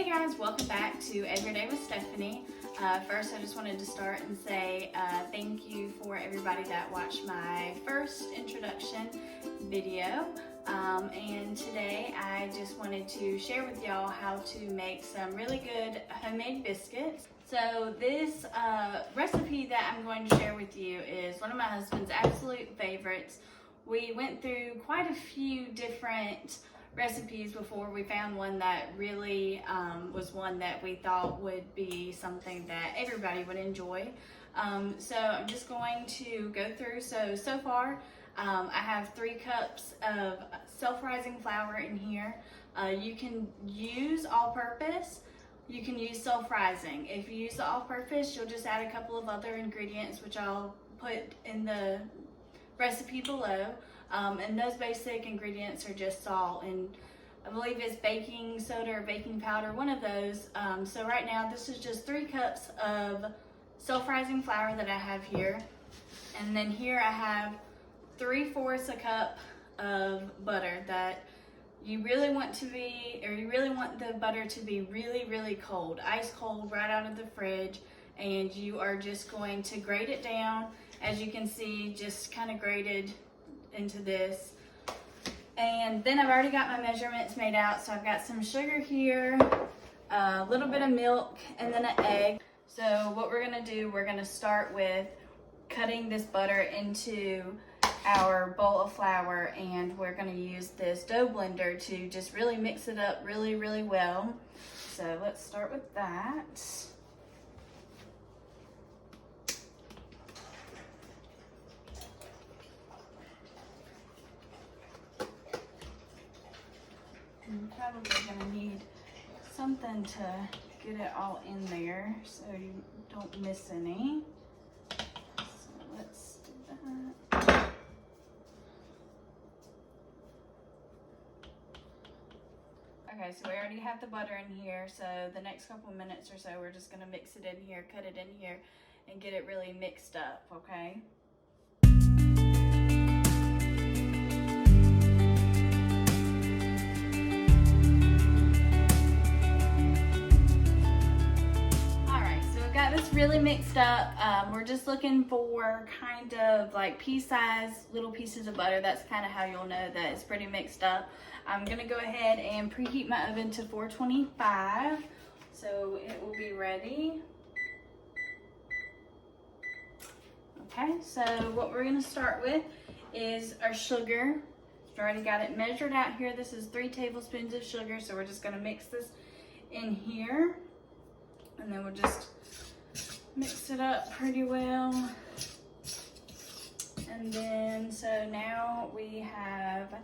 Hey guys, welcome back to Everyday with Stephanie. First, I just wanted to start and say thank you for everybody that watched my first introduction video. And today I just wanted to share with y'all how to make some really good homemade biscuits. So this recipe that I'm going to share with you is one of my husband's absolute favorites. We went through quite a few different recipes before we found one that really was one that we thought would be something that everybody would enjoy. So I'm just going to go through. So far I have 3 cups of self-rising flour in here. You can use all-purpose, you can use self-rising. If you use the all-purpose, you'll just add a couple of other ingredients which I'll put in the recipe below. And those basic ingredients are just salt and I believe it's baking soda or baking powder, one of those. So right now this is just 3 cups of self-rising flour that I have here. And then here I have 3/4 a cup of butter that you really want to be, or you really want the butter to be really cold, ice cold, right out of the fridge. And you are just going to grate it down. As you can see, just kind of grated into this. And then I've already got my measurements made out. So I've got some sugar here, a little bit of milk, and then an egg. So what we're gonna do, we're gonna start with cutting this butter into our bowl of flour, and we're gonna use this dough blender to just really mix it up really well. So let's start with that. I'm probably gonna need something to get it all in there so you don't miss any. So let's do that. Okay, so we already have the butter in here, so the next couple minutes or so we're just gonna mix it in here, cut it in here, and get it really mixed up, okay? This really mixed up. We're just looking for kind of like pea-sized little pieces of butter. That's kind of how you'll know that it's pretty mixed up. I'm gonna go ahead and preheat my oven to 425 so it will be ready. Okay, so what we're gonna start with is our sugar. I already got it measured out here. This is 3 tablespoons of sugar, so we're just gonna mix this in here, and then we'll just mix it up pretty well. And then, so now we have,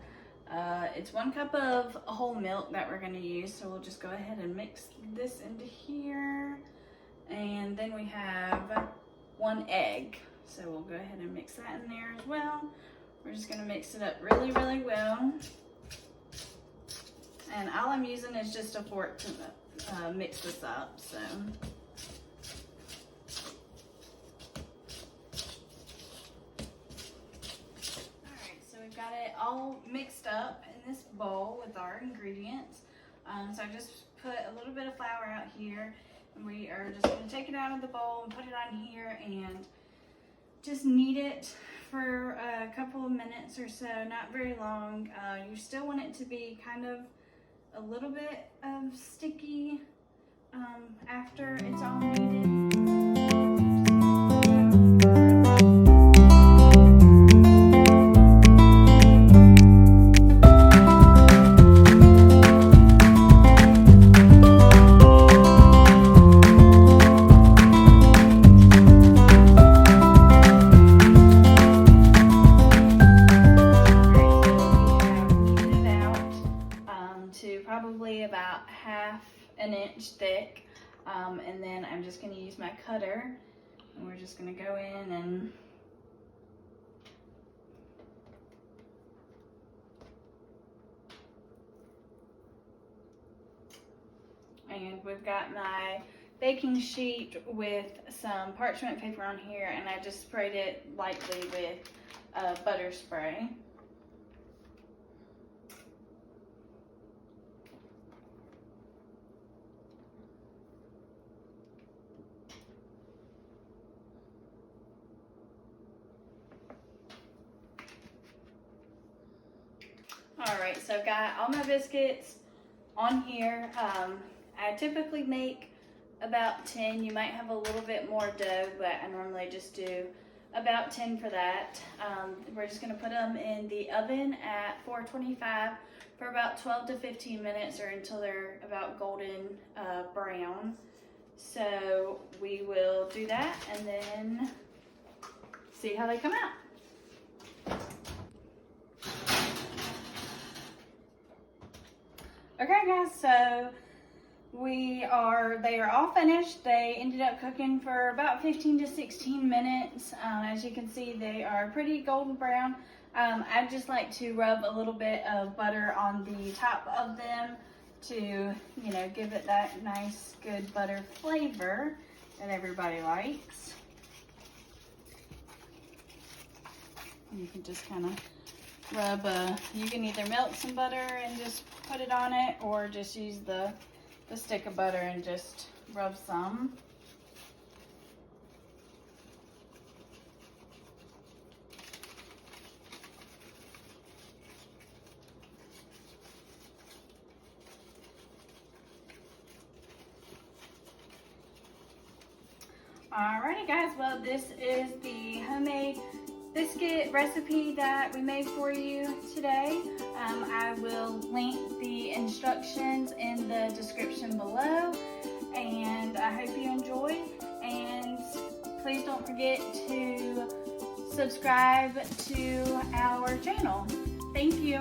it's 1 cup of whole milk that we're gonna use. So we'll just go ahead and mix this into here. And then we have 1 egg. So we'll go ahead and mix that in there as well. We're just gonna mix it up really well. And all I'm using is just a fork to mix this up, so. Got it all mixed up in this bowl with our ingredients. So I just put a little bit of flour out here, and we are just going to take it out of the bowl and put it on here and just knead it for a couple of minutes or so, not very long. You still want it to be kind of a little bit of sticky after it's all kneaded. Probably about 1/2 inch thick, and then I'm just going to use my cutter, and we're just going to go in and we've got my baking sheet with some parchment paper on here, and I just sprayed it lightly with butter spray. All right, so I've got all my biscuits on here. I typically make about 10. You might have a little bit more dough, but I normally just do about 10 for that. We're just gonna put them in the oven at 425 for about 12 to 15 minutes, or until they're about golden brown. So we will do that and then see how they come out. Okay guys, so they are all finished. They ended up cooking for about 15 to 16 minutes. As you can see, they are pretty golden brown. I just like to rub a little bit of butter on the top of them to, give it that nice, good butter flavor that everybody likes. You can just kind of rub, you can either melt some butter and just put it on it, or just use the stick of butter and just rub some. Alrighty guys, well this is the homemade biscuit recipe that we made for you today. I will link the instructions in the description below, and I hope you enjoy, and please don't forget to subscribe to our channel. Thank you.